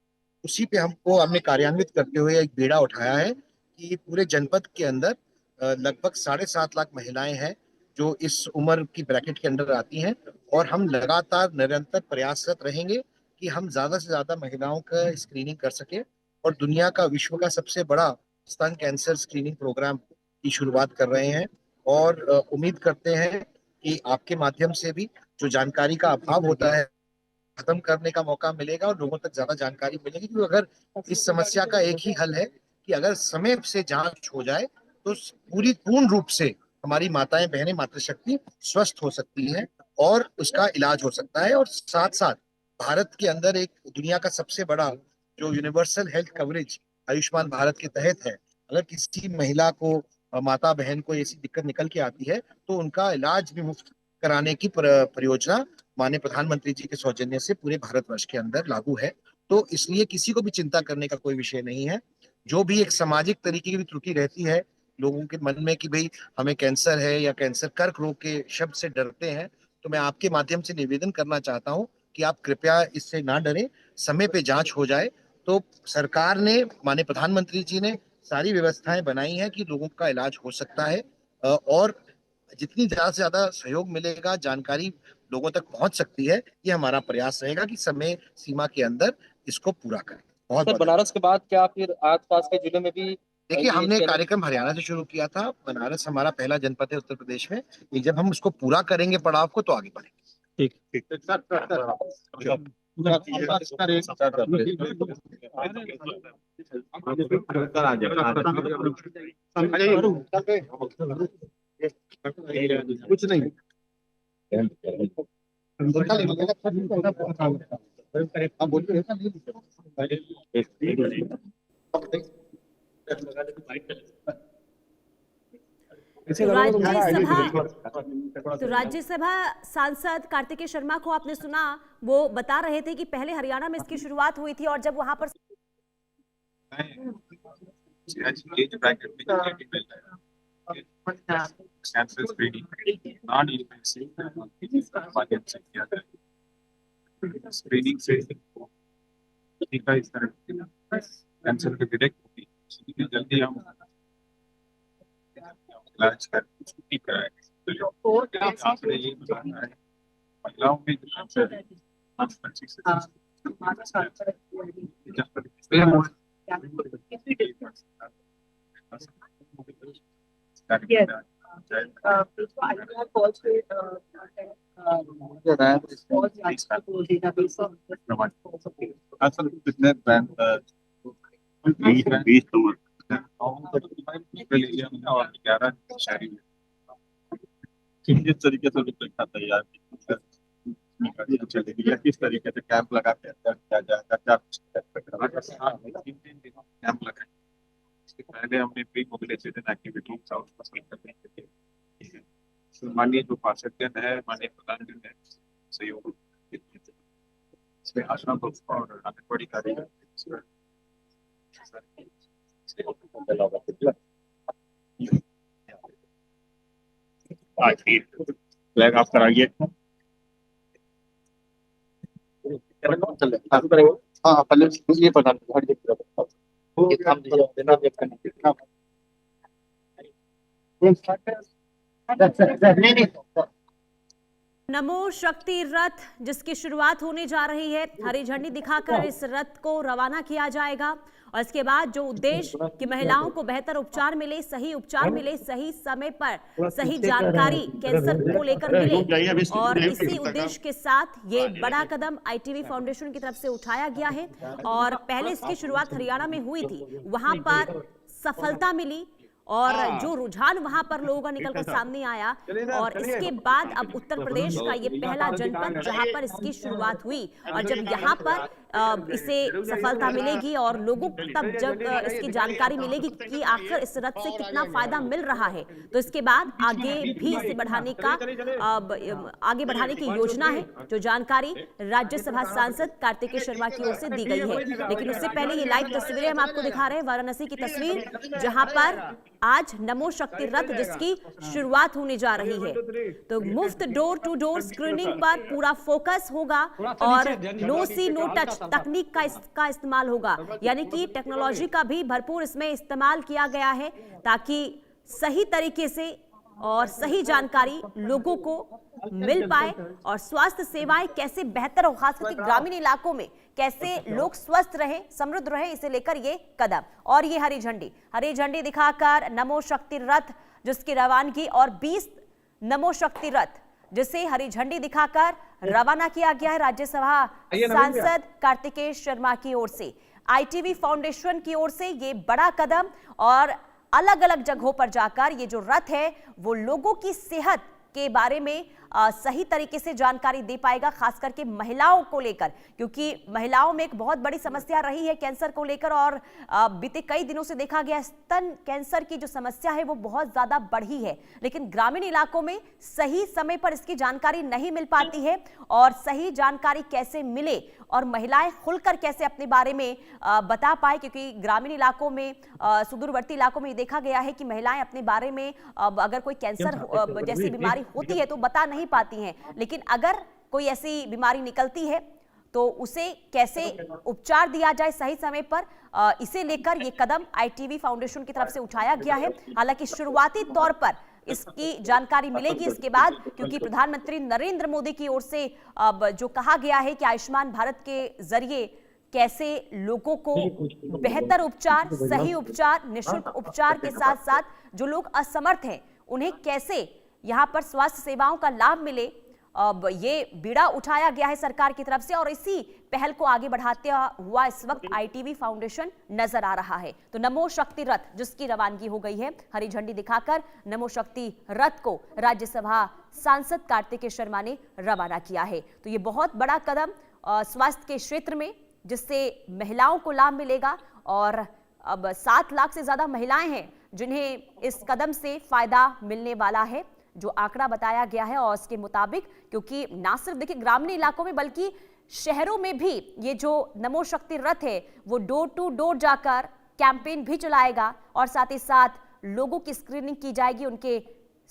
उसी पे हमने कार्यान्वित करते हुए एक बेड़ा उठाया है कि पूरे जनपद के अंदर लगभग 7.5 लाख महिलाएं हैं जो इस उम्र की ब्रैकेट के अंदर आती हैं और हम लगातार निरंतर प्रयासरत रहेंगे कि हम ज्यादा से ज्यादा महिलाओं का स्क्रीनिंग कर सके और दुनिया का, विश्व का सबसे बड़ा स्तन कैंसर स्क्रीनिंग प्रोग्राम की शुरुआत कर रहे हैं। और उम्मीद करते हैं कि आपके माध्यम से भी जो जानकारी का अभाव होता है खत्म करने का मौका मिलेगा और लोगों तक ज्यादा जानकारी मिलेगी। क्योंकि अगर इस समस्या का एक ही हल है कि अगर समय से जांच हो जाए तो पूर्ण रूप से हमारी माताएं बहनें, मातृशक्ति स्वस्थ हो सकती है और उसका इलाज हो सकता है। और साथ साथ भारत के अंदर एक दुनिया का सबसे बड़ा जो universal health coverage Ayushman Bharat के तहत है, अगर किसी महिला को, माता बहन को ऐसी दिक्कत निकल के आती है तो उनका इलाज भी मुफ्त कराने की परियोजना माननीय प्रधानमंत्री जी के सौजन्य से पूरे भारतवर्ष के अंदर लागू है। तो इसलिए किसी को भी चिंता करने का कोई विषय नहीं है। जो भी एक सामाजिक तरीके की भी त्रुटि रहती है लोगों के मन में कि भाई हमें कैंसर है या कैंसर, कर्क रोग के शब्द से डरते हैं, तो मैं आपके माध्यम से निवेदन करना चाहता हूं कि आप कृपया इससे ना डरें, समय पे जांच हो जाए। तो सरकार ने, माननीय प्रधानमंत्री जी ने सारी व्यवस्थाएं बनाई हैं कि लोगों का इलाज हो सकता है और जितनी ज्यादा से ज्यादा सहयोग मिलेगा, जानकारी लोगों तक पहुंच सकती है, ये हमारा प्रयास रहेगा कि समय सीमा के अंदर इसको पूरा करें। बहुत बनारस के बाद क्या फिर आसपास के जिलों में भी? देखिए, हमने कार्यक्रम हरियाणा से शुरू किया था, बनारस हमारा पहला जनपद है उत्तर प्रदेश में। जब हम उसको पूरा करेंगे पड़ाव को तो आगे बढ़ेंगे। ठीक। कुछ नहीं तो राज्यसभा सांसद कार्तिकेय शर्मा को आपने सुना, वो बता रहे थे कि पहले हरियाणा में इसकी शुरुआत हुई थी और जब वहां पर स्क्रीनिंग से कैंसर के डिटेक्ट होती है, जल्दी हम इलाज कर ठीक कराएं। आपने ये बताना है महिलाओं में जो कैंसर है और 11 शहरी किस तरीके से रूपरेखा तैयार चलेगी या किस तरीके से कैंप लगा के किया जाएगा, क्या पहले हमने प्री मोबिलाइजेशन एक्टिविटी साउथ पसंद करने के लिए माननीय जो पार्षदगण है, माननीय प्रधानगण है, सहयोग इसमें आशा ग्रुप और आंगनबाड़ी कार्यकर्ता फ्लैग आप कराइए। हाँ पहले ये पता नमो शक्ति रथ जिसकी शुरुआत होने जा रही है, हरी झंडी दिखाकर इस रथ को रवाना किया जाएगा और इसके बाद जो उद्देश्य कि महिलाओं को बेहतर उपचार मिले, सही उपचार मिले, सही समय पर सही जानकारी कैंसर को लेकर मिले और इसी उद्देश्य के साथ ये बड़ा कदम ITV फाउंडेशन की तरफ से उठाया गया है। और पहले इसकी शुरुआत हरियाणा में हुई थी, वहां पर सफलता मिली और जो रुझान वहां पर लोगों का निकलकर सामने आया और इसके बाद अब उत्तर प्रदेश का ये पहला जनपद जहां पर इसकी शुरुआत हुई और जब यहाँ पर इसे सफलता मिलेगी और लोगों को तब जब इसकी जानकारी मिलेगी कि आखिर इस रथ से कितना फायदा मिल रहा है, तो इसके बाद आगे भी इसे बढ़ाने का आगे बढ़ाने की योजना है, जो जानकारी राज्यसभा सांसद कार्तिकेय शर्मा की ओर से दी गई है। लेकिन उससे पहले ये लाइव तस्वीरें हम आपको दिखा रहे हैं, वाराणसी की तस्वीर जहां पर आज नमो शक्ति रथ जिसकी शुरुआत होने जा रही है। तो मुफ्त डोर टू डोर स्क्रीनिंग पर पूरा फोकस होगा और नो सी नो टच तकनीक का इस्तेमाल होगा, यानी कि टेक्नोलॉजी का भी भरपूर इसमें इस्तेमाल किया गया है ताकि सही तरीके से और सही जानकारी लोगों को मिल पाए और स्वास्थ्य सेवाएं कैसे बेहतर हो, खासकर ग्रामीण इलाकों में कैसे लोग स्वस्थ रहे, समृद्ध रहे, इसे लेकर ये कदम। और ये हरी झंडी दिखाकर नमो शक्ति रथ जिसकी रवानगी और 20 नमो शक्ति रथ जिसे हरी झंडी दिखाकर रवाना किया गया है राज्यसभा सांसद कार्तिकेय शर्मा की ओर से, ITV फाउंडेशन की ओर से ये बड़ा कदम। और अलग अलग जगहों पर जाकर ये जो रथ है वो लोगों की सेहत के बारे में सही तरीके से जानकारी दे पाएगा, खास करके महिलाओं को लेकर, क्योंकि महिलाओं में एक बहुत बड़ी समस्या रही है कैंसर को लेकर और बीते कई दिनों से देखा गया स्तन कैंसर की जो समस्या है वो बहुत ज्यादा बढ़ी है। लेकिन ग्रामीण इलाकों में सही समय पर इसकी जानकारी नहीं मिल पाती है और सही जानकारी कैसे मिले और महिलाएं खुलकर कैसे अपने बारे में बता पाए, क्योंकि ग्रामीण इलाकों में सुदूरवर्ती इलाकों में देखा गया है कि महिलाएं अपने बारे में अगर कोई कैंसर जैसी बीमारी होती है तो बता नहीं पाती हैं, लेकिन अगर कोई ऐसी बीमारी निकलती है तो उसे कैसे उपचार दिया जाए सही समय पर, इसे लेकर ये कदम ITV फाउंडेशन की तरफ से उठाया गया है। हालांकि शुरुआती तौर पर इसकी जानकारी मिलेगी इसके बाद, क्योंकि प्रधानमंत्री नरेंद्र मोदी की ओर से अब जो कहा गया है कि आयुष्मान भारत के जरिए कैसे लोगों को बेहतर उपचार, सही उपचार, निःशुल्क उपचार के साथ साथ जो लोग असमर्थ हैं उन्हें कैसे यहाँ पर स्वास्थ्य सेवाओं का लाभ मिले, अब ये बीड़ा उठाया गया है सरकार की तरफ से और इसी पहल को आगे बढ़ाते हुआ इस वक्त ITV फाउंडेशन नजर आ रहा है। तो नमो शक्ति रथ जिसकी रवानगी हो गई है, हरी झंडी दिखाकर नमो शक्ति रथ को राज्यसभा सांसद कार्तिकेय शर्मा ने रवाना किया है। तो ये बहुत बड़ा कदम स्वास्थ्य के क्षेत्र में, जिससे महिलाओं को लाभ मिलेगा और अब 7 लाख से ज्यादा महिलाएं हैं जिन्हें इस कदम से फायदा मिलने वाला है, जो आंकड़ा बताया गया है। और इसके मुताबिक, क्योंकि ना सिर्फ देखिए ग्रामीण इलाकों में बल्कि शहरों में भी ये जो नमो शक्ति रथ है वो डोर टू डोर जाकर कैंपेन भी चलाएगा और साथ ही साथ लोगों की स्क्रीनिंग की जाएगी, उनके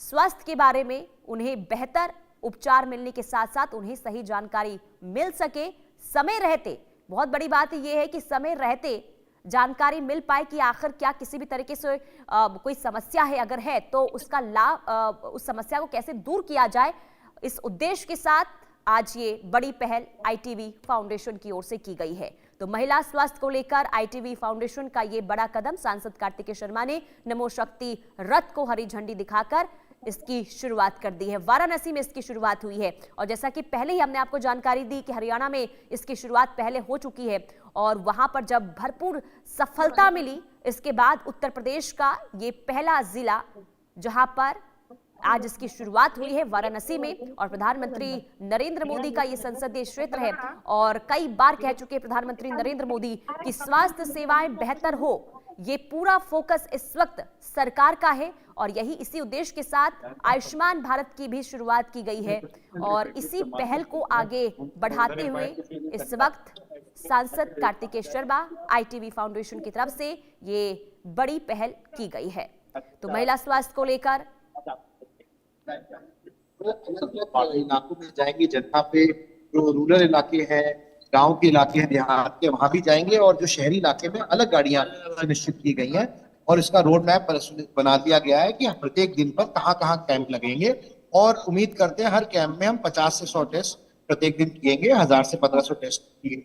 स्वास्थ्य के बारे में, उन्हें बेहतर उपचार मिलने के साथ साथ उन्हें सही जानकारी मिल सके समय रहते। बहुत बड़ी बात यह है कि समय रहते जानकारी मिल पाए कि आखिर क्या किसी भी तरीके से कोई समस्या है, अगर है तो उसका लाभ, उस समस्या को कैसे दूर किया जाए, इस उद्देश्य के साथ आज ये बड़ी पहल ITV फाउंडेशन की ओर से की गई है। तो महिला स्वास्थ्य को लेकर ITV फाउंडेशन का ये बड़ा कदम, सांसद कार्तिकेय शर्मा ने नमो शक्ति रथ को हरी झंडी दिखाकर इसकी शुरुआत कर दी है। वाराणसी में इसकी शुरुआत हुई है और जैसा कि पहले ही हमने आपको जानकारी दी कि हरियाणा में इसकी शुरुआत पहले हो चुकी है और वहां पर जब भरपूर सफलता मिली, इसके बाद उत्तर प्रदेश का ये पहला जिला जहां पर आज इसकी शुरुआत हुई है वाराणसी में। और प्रधानमंत्री नरेंद्र मोदी का ये संसदीय क्षेत्र है और कई बार कह चुके प्रधानमंत्री नरेंद्र मोदी कि स्वास्थ्य सेवाएं बेहतर हो, ये पूरा फोकस इस वक्त सरकार का है और यही इसी उद्देश्य के साथ आयुष्मान भारत की भी शुरुआत की गई है और इसी पहल को आगे बढ़ाते हुए इस वक्त सांसद कार्तिकेय शर्मा ITV फाउंडेशन की तरफ से ये बड़ी पहल की गई है। तो महिला स्वास्थ्य को लेकर इलाकों में जाएंगे, जनता पे जो रूरल इलाके हैं, गांव के इलाके हैं, देहात के, वहां भी जाएंगे और जो शहरी इलाके में अलग गाड़ियां सुनिश्चित की गई हैं और इसका रोड मैप बना दिया गया है कि प्रत्येक दिन पर कहां कैंप लगेंगे और उम्मीद करते हैं हर कैंप में हम 50 से 100 टेस्ट प्रत्येक दिन किएंगे, 1000 से 1500 टेस्ट किए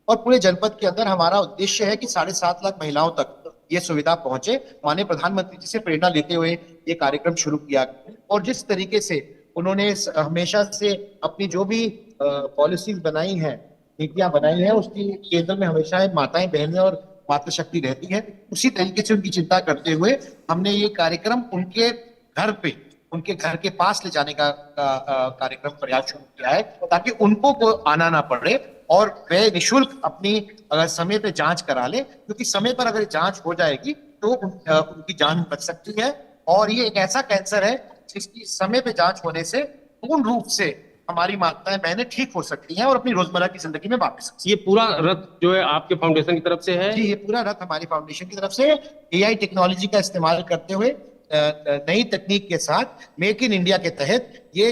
और पूरे जनपद के अंदर हमारा उद्देश्य है कि 7.5 लाख महिलाओं तक ये सुविधा पहुंचे। माननीय प्रधानमंत्री जी से प्रेरणा लेते हुए ये कार्यक्रम शुरू किया और जिस तरीके से उन्होंने हमेशा से अपनी जो भी पॉलिसीज बनाई हैं, नीतियां बनाई हैं, उसकी केंद्र में हमेशा माताएं, बहनें और मातृशक्ति रहती है। उसी तरीके से उनकी चिंता करते हुए हमने ये कार्यक्रम उनके घर पे, उनके घर के पास ले जाने का कार्यक्रम प्रयास शुरू किया है ताकि उनको को आना ना पड़े और वे निःशुल्क अपनी अगर समय पे जांच करा ले, क्योंकि समय पर अगर जांच हो जाएगी तो उनकी जान बच सकती है और ये एक ऐसा कैंसर है जिसकी समय पे जांच होने से पूर्ण रूप से हमारी माताएं, बहनें ठीक हो सकती हैं और अपनी रोजमर्रा की जिंदगी में वापस। ये पूरा रथ जो है आपके फाउंडेशन की तरफ से है? जी, ये पूरा रथ हमारी फाउंडेशन की तरफ से AI टेक्नोलॉजी का इस्तेमाल करते हुए नई तकनीक के साथ मेक इन इंडिया के तहत ये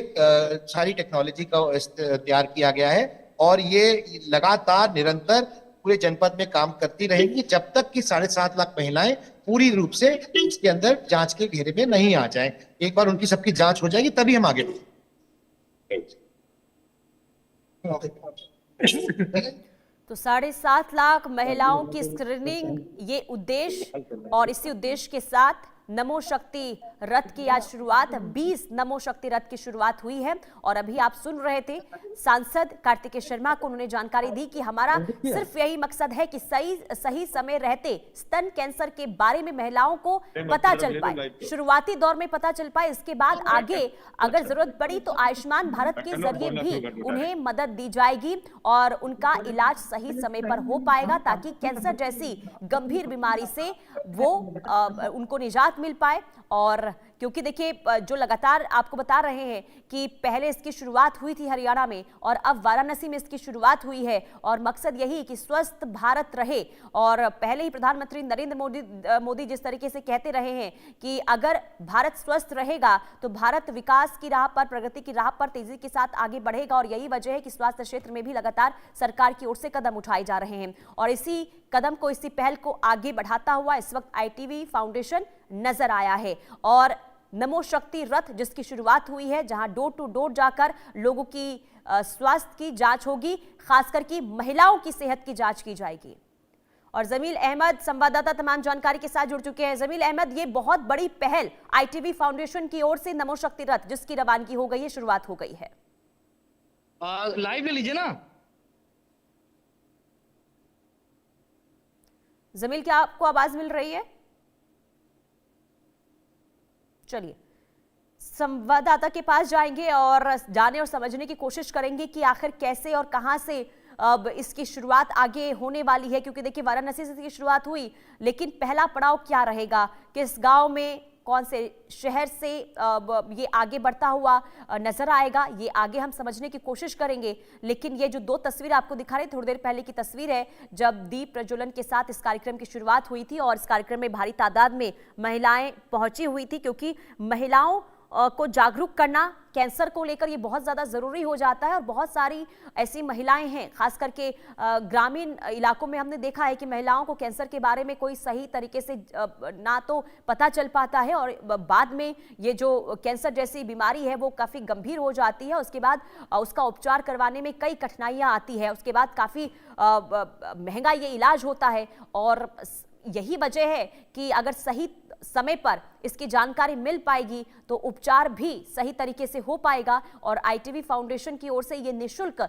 सारी टेक्नोलॉजी का तैयार किया गया है और ये लगातार निरंतर पूरे जनपद में काम करती रहेगी जब तक कि 7.5 लाख महिलाएं पूरी रूप से इसके अंदर जांच के घेरे में नहीं आ जाएं। एक बार उनकी सबकी जांच हो जाएगी तभी हम आगे तो 7.5 लाख महिलाओं की स्क्रीनिंग ये उद्देश्य और इसी उद्देश्य के साथ नमो शक्ति रथ की आज शुरुआत 20 नमो शक्ति रथ की शुरुआत हुई है और अभी आप सुन रहे थे सांसद कार्तिकेय शर्मा को, उन्होंने जानकारी दी कि हमारा सिर्फ यही मकसद है कि सही समय रहते स्तन कैंसर के बारे में महिलाओं को पता चल पाए, शुरुआती दौर में पता चल पाए, इसके बाद आगे अगर जरूरत पड़ी तो आयुष्मान भारत के जरिए भी उन्हें मदद दी जाएगी और उनका इलाज सही समय पर हो पाएगा ताकि कैंसर जैसी गंभीर बीमारी से वो उनको निजात मिल पाए। और क्योंकि देखिए जो लगातार आपको बता रहे हैं कि पहले इसकी शुरुआत हुई थी हरियाणा में और अब वाराणसी में इसकी शुरुआत हुई है और मकसद यही कि स्वस्थ भारत रहे और पहले ही प्रधानमंत्री नरेंद्र मोदी जिस तरीके से कहते रहे हैं कि अगर भारत स्वस्थ रहेगा तो भारत विकास की राह पर, प्रगति की राह पर तेजी के साथ आगे बढ़ेगा और यही वजह है कि स्वास्थ्य क्षेत्र में भी लगातार सरकार की ओर से कदम उठाए जा रहे हैं और इसी कदम को, इसी पहल को आगे बढ़ाता हुआ इस वक्त ITV फाउंडेशन नजर आया है और नमो शक्ति रथ जिसकी शुरुआत हुई है, जहां डोर टू डोर जाकर लोगों की स्वास्थ्य की जांच होगी, खासकर की महिलाओं की सेहत की जांच की जाएगी। और जमील अहमद संवाददाता तमाम जानकारी के साथ जुड़ चुके हैं। जमील अहमद, ये बहुत बड़ी पहल ITV फाउंडेशन की ओर से नमो शक्ति रथ जिसकी रवानगी हो गई है, शुरुआत हो गई है। लाइव ले लीजिए ना जमील, क्या आपको आवाज मिल रही है? चलिए संवाददाता के पास जाएंगे और जाने और समझने की कोशिश करेंगे कि आखिर कैसे और कहां से अब इसकी शुरुआत आगे होने वाली है, क्योंकि देखिए वाराणसी से इसकी शुरुआत हुई लेकिन पहला पड़ाव क्या रहेगा, किस गांव में, कौन से शहर से ये आगे बढ़ता हुआ नजर आएगा, ये आगे हम समझने की कोशिश करेंगे। लेकिन ये जो दो तस्वीर आपको दिखा रही, थोड़ी देर पहले की तस्वीर है जब दीप प्रज्वलन के साथ इस कार्यक्रम की शुरुआत हुई थी और इस कार्यक्रम में भारी तादाद में महिलाएं पहुंची हुई थी, क्योंकि महिलाओं को जागरूक करना कैंसर को लेकर ये बहुत ज़्यादा ज़रूरी हो जाता है और बहुत सारी ऐसी महिलाएं हैं, खास करके ग्रामीण इलाकों में हमने देखा है कि महिलाओं को कैंसर के बारे में कोई सही तरीके से ना तो पता चल पाता है और बाद में ये जो कैंसर जैसी बीमारी है वो काफ़ी गंभीर हो जाती है। उसके बाद उसका उपचार करवाने में कई कठिनाइयाँ आती है, उसके बाद काफ़ी महंगा ये इलाज होता है और यही वजह है कि अगर सही समय पर इसकी जानकारी मिल पाएगी तो उपचार भी सही तरीके से हो पाएगा। और ITV फाउंडेशन की ओर से ये निःशुल्क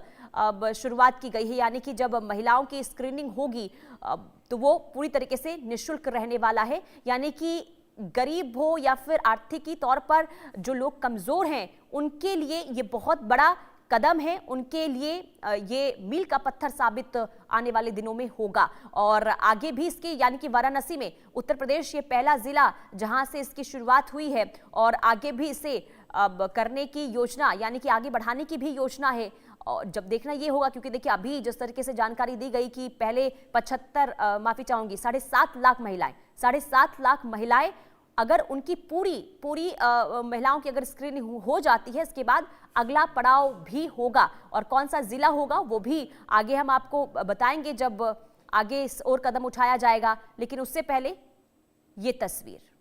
शुरुआत की गई है, यानी कि जब महिलाओं की स्क्रीनिंग होगी तो वो पूरी तरीके से निःशुल्क रहने वाला है, यानी कि गरीब हो या फिर आर्थिकी तौर पर जो लोग कमजोर हैं उनके लिए ये बहुत बड़ा कदम है उनके लिए ये मील का पत्थर साबित आने वाले दिनों में होगा। और आगे भी इसकी यानी कि वाराणसी में उत्तर प्रदेश ये पहला जिला जहां से इसकी शुरुआत हुई है और आगे भी इसे अब करने की योजना यानी कि आगे बढ़ाने की भी योजना है। और जब देखना ये होगा क्योंकि देखिए अभी जिस तरीके से जानकारी दी गई कि पहले 7.5 लाख महिलाएं 7.5 लाख महिलाएं अगर उनकी पूरी महिलाओं की अगर स्क्रीनिंग हो जाती है, इसके बाद अगला पड़ाव भी होगा और कौन सा जिला होगा वो भी आगे हम आपको बताएंगे जब आगे इस ओर कदम उठाया जाएगा। लेकिन उससे पहले ये तस्वीर